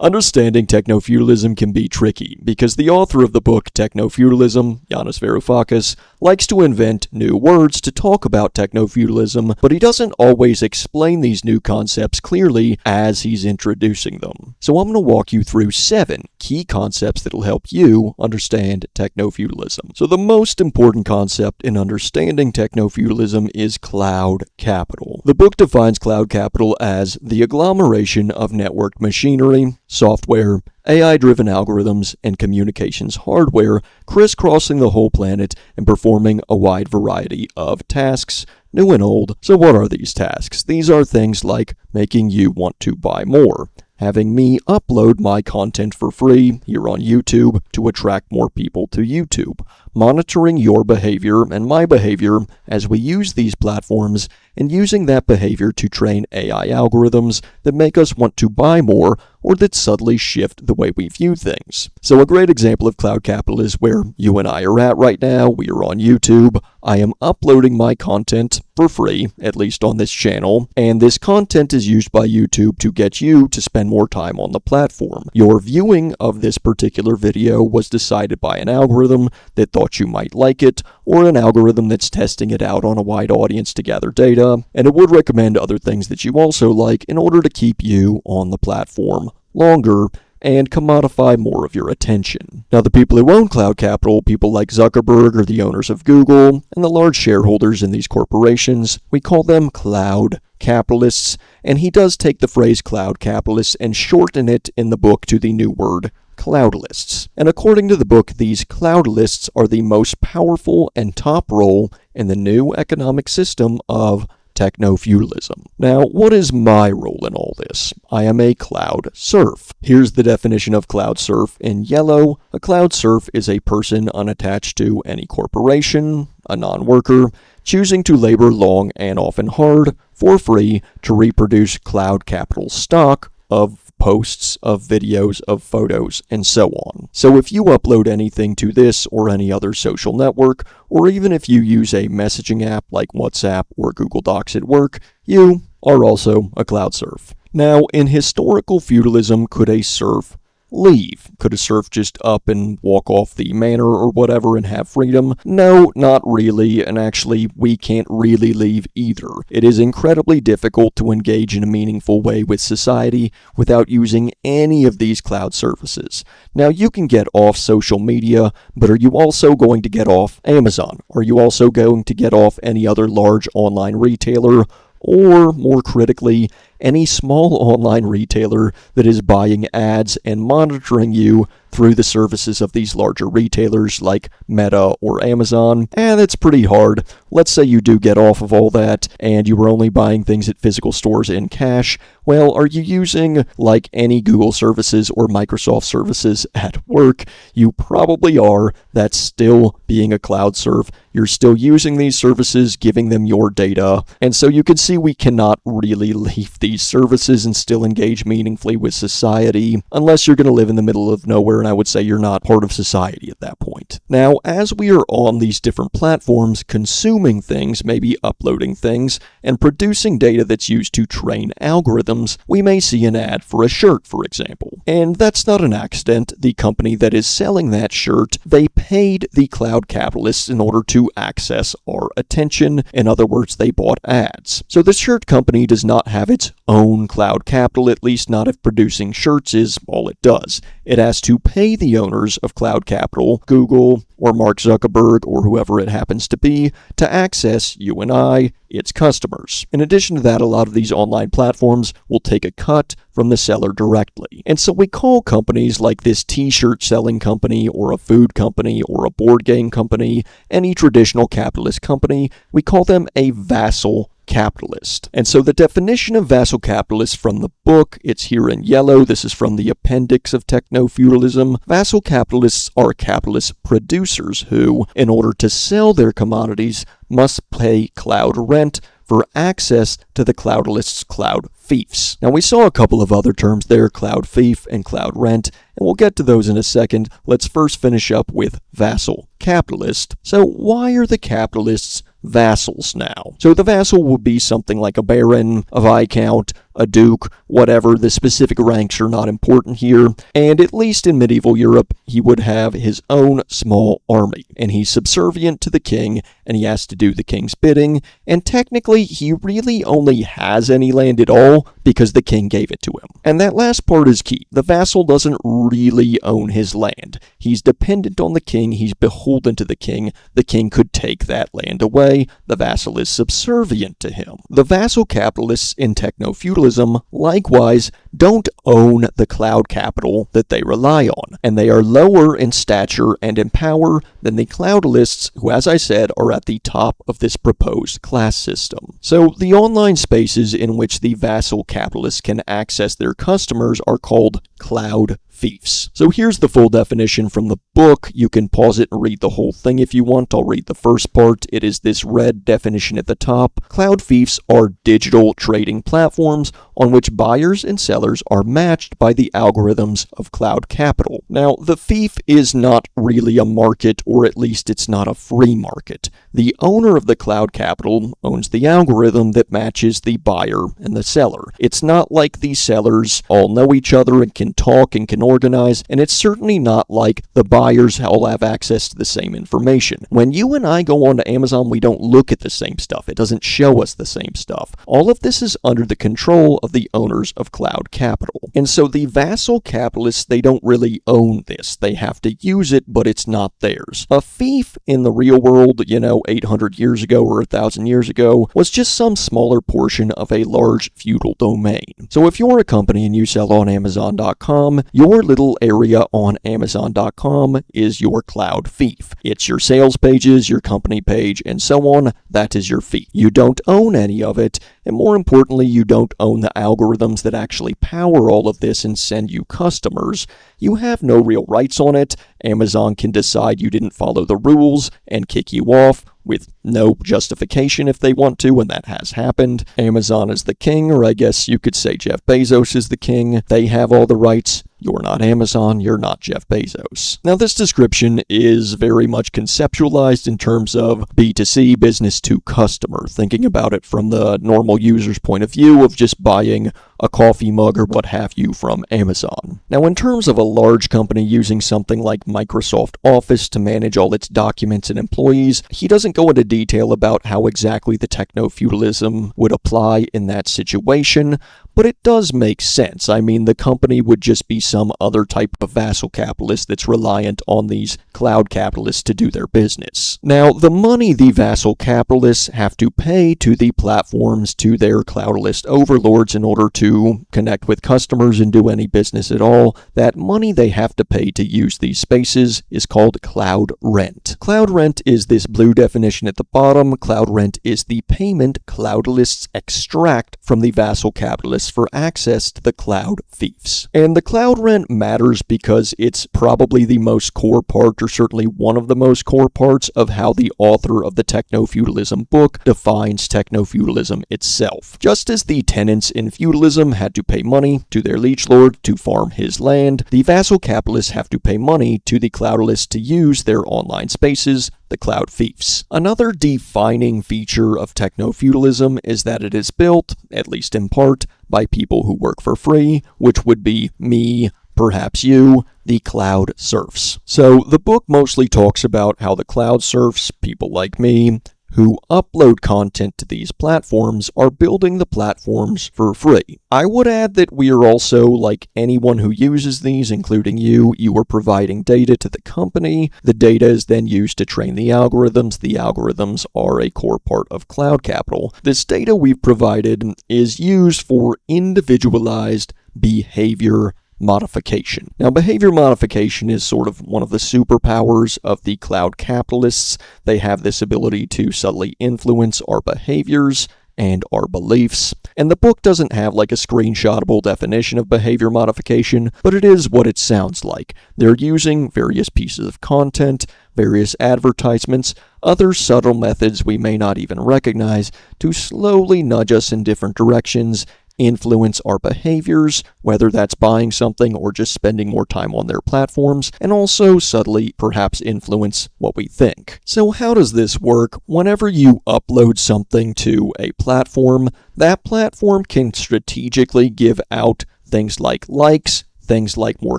Understanding technofeudalism can be tricky because the author of the book Technofeudalism, Yanis Varoufakis, likes to invent new words to talk about technofeudalism, but he doesn't always explain these new concepts clearly as he's introducing them. So I'm going to walk you through 7 key concepts that'll help you understand technofeudalism. So the most important concept in understanding technofeudalism is cloud capital. The book defines cloud capital as the agglomeration of networked machinery, software, AI-driven algorithms, and communications hardware crisscrossing the whole planet and performing a wide variety of tasks, new and old. So what are these tasks? These are things like making you want to buy more, having me upload my content for free here on YouTube to attract more people to YouTube, monitoring your behavior and my behavior as we use these platforms, and using that behavior to train AI algorithms that make us want to buy more or that subtly shift the way we view things. So a great example of cloud capital is where you and I are at right now. We are on YouTube. I am uploading my content for free, at least on this channel, and this content is used by YouTube to get you to spend more time on the platform. Your viewing of this particular video was decided by an algorithm that thought you might like it, or an algorithm that's testing it out on a wide audience to gather data, and it would recommend other things that you also like in order to keep you on the platform longer and commodify more of your attention. Now, the people who own cloud capital, people like Zuckerberg or the owners of Google, and the large shareholders in these corporations, we call them cloud capitalists, and he does take the phrase cloud capitalists and shorten it in the book to the new word Cloudalists. And according to the book, these Cloudalists are the most powerful and top role in the new economic system of technofeudalism. Now, what is my role in all this? I am a cloud serf. Here's the definition of cloud serf in yellow. A cloud serf is a person unattached to any corporation, a non-worker, choosing to labor long and often hard for free to reproduce cloud capital stock of posts, of videos, of photos, and so on. So if you upload anything to this or any other social network, or even if you use a messaging app like WhatsApp or Google Docs at work, you are also a cloud serf. Now, in historical feudalism, could a serf leave? Could a serf just up and walk off the manor or whatever and have freedom? No, not really, and actually we can't really leave either. It is incredibly difficult to engage in a meaningful way with society without using any of these cloud services. Now, you can get off social media, but are you also going to get off Amazon? Are you also going to get off any other large online retailer? Or, more critically, any small online retailer that is buying ads and monitoring you through the services of these larger retailers like Meta or Amazon? And it's pretty hard. Let's say you do get off of all that and you were only buying things at physical stores in cash. Well, are you using like any Google services or Microsoft services at work? You probably are. That's still being a cloud serf. You're still using these services, giving them your data. And so you can see we cannot really leave these services and still engage meaningfully with society unless you're going to live in the middle of nowhere, and I would say you're not part of society at that point. Now, as we are on these different platforms, consuming things, maybe uploading things, and producing data that's used to train algorithms, we may see an ad for a shirt, for example. And that's not an accident. The company that is selling that shirt, they paid the cloud capitalists in order to access our attention. In other words, they bought ads. So the shirt company does not have its own cloud capital, at least not if producing shirts is all it does. It has to pay the owners of cloud capital, Google or Mark Zuckerberg or whoever it happens to be, to access you and I, its customers. In addition to that, a lot of these online platforms will take a cut from the seller directly. And so we call companies like this t-shirt selling company or a food company or a board game company, any traditional capitalist company, we call them a vassal capitalist. And so the definition of vassal capitalist from the book, it's here in yellow. This is from the appendix of Technofeudalism. Vassal capitalists are capitalist producers who, in order to sell their commodities, must pay cloud rent for access to the Cloudalists' cloud fiefs. Now, we saw a couple of other terms there, cloud fief and cloud rent, and we'll get to those in a second. Let's first finish up with vassal capitalist. So why are the capitalists vassals now? So the vassal would be something like a baron, a viscount, a duke, whatever. The specific ranks are not important here. And at least in medieval Europe, he would have his own small army. And he's subservient to the king, and he has to do the king's bidding. And technically, he really only has any land at all because the king gave it to him. And that last part is key. The vassal doesn't really own his land. He's dependent on the king. He's beholden to the king. The king could take that land away. The vassal is subservient to him. The vassal capitalists in technofeudalism, likewise, don't own the cloud capital that they rely on, and they are lower in stature and in power than the Cloudalists, who, as I said, are at the top of this proposed class system. So the online spaces in which the vassal capitalists can access their customers are called cloud fiefs. So here's the full definition from the book. You can pause it and read the whole thing if you want. I'll read the first part. It is this red definition at the top. Cloud fiefs are digital trading platforms on which buyers and sellers are matched by the algorithms of cloud capital. Now, the fief is not really a market, or at least it's not a free market. The owner of the cloud capital owns the algorithm that matches the buyer and the seller. It's not like the sellers all know each other and can talk and can organize, and it's certainly not like the buyers all have access to the same information. When you and I go onto Amazon, we don't look at the same stuff. It doesn't show us the same stuff. All of this is under the control of the owners of cloud capital. And so the vassal capitalists, they don't really own this. They have to use it, but it's not theirs. A fief in the real world, 800 years ago or 1,000 years ago, was just some smaller portion of a large feudal domain. So if you're a company and you sell on Amazon.com, your little area on Amazon.com is your cloud fief. It's your sales pages, your company page, and so on. That is your fief. You don't own any of it, and more importantly, you don't own the algorithms that actually power all of this and send you customers. You have no real rights on it. Amazon can decide you didn't follow the rules and kick you off with no justification if they want to, and that has happened. Amazon is the king, or I guess you could say Jeff Bezos is the king. They have all the rights. You're not Amazon, you're not Jeff Bezos. Now, this description is very much conceptualized in terms of B2C, business to customer, thinking about it from the normal user's point of view of just buying a coffee mug or what have you from Amazon. Now, in terms of a large company using something like Microsoft Office to manage all its documents and employees, he doesn't go into detail about how exactly the technofeudalism would apply in that situation, but it does make sense. I mean, the company would just be some other type of vassal capitalist that's reliant on these cloud capitalists to do their business. Now, the money the vassal capitalists have to pay to the platforms, to their cloudalist overlords in order to connect with customers and do any business at all, that money they have to pay to use these spaces is called cloud rent. Cloud rent is this blue definition at the bottom. Cloud rent is the payment cloudalists extract from the vassal capitalists for access to the cloud fiefs. And the cloud rent matters because it's probably the most core part, or certainly one of the most core parts, of how the author of the Technofeudalism book defines technofeudalism itself. Just as the tenants in feudalism had to pay money to their liege lord to farm his land, the vassal capitalists have to pay money to the cloudalists to use their online spaces, the cloud fiefs. Another defining feature of technofeudalism is that it is built, at least in part, by people who work for free, which would be me, perhaps you, the cloud serfs. So the book mostly talks about how the cloud serfs, people like me, who upload content to these platforms, are building the platforms for free. I would add that we are also, like anyone who uses these, including you are providing data to the company. The data is then used to train the algorithms. The algorithms are a core part of cloud capital. This data we've provided is used for individualized behavior modification. Now, behavior modification is sort of one of the superpowers of the cloud capitalists. They have this ability to subtly influence our behaviors and our beliefs. And the book doesn't have like a screenshotable definition of behavior modification, but it is what it sounds like. They're using various pieces of content, various advertisements, other subtle methods we may not even recognize to slowly nudge us in different directions influence our behaviors, whether that's buying something or just spending more time on their platforms, and also subtly perhaps influence what we think. So how does this work? Whenever you upload something to a platform, that platform can strategically give out things like likes, things like more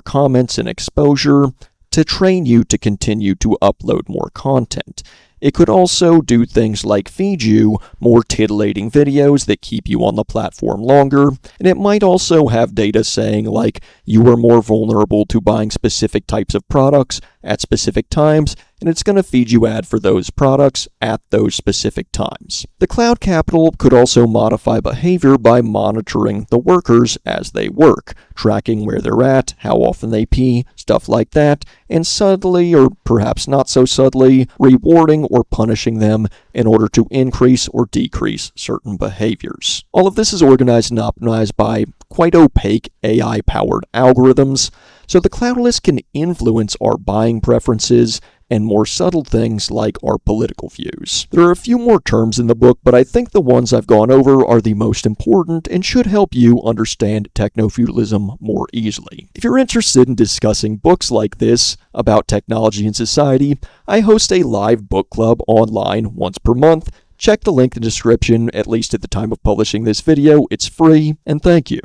comments and exposure, to train you to continue to upload more content. It could also do things like feed you more titillating videos that keep you on the platform longer, and it might also have data saying like you are more vulnerable to buying specific types of products at specific times, and it's going to feed you ad for those products at those specific times. The cloud capital could also modify behavior by monitoring the workers as they work, tracking where they're at, how often they pee, stuff like that, and subtly, or perhaps not so subtly, rewarding or punishing them in order to increase or decrease certain behaviors. All of this is organized and optimized by quite opaque AI-powered algorithms, so the Cloudalists can influence our buying preferences and more subtle things like our political views. There are a few more terms in the book, but I think the ones I've gone over are the most important and should help you understand technofeudalism more easily. If you're interested in discussing books like this about technology and society, I host a live book club online once per month. Check the link in the description, at least at the time of publishing this video. It's free, and thank you.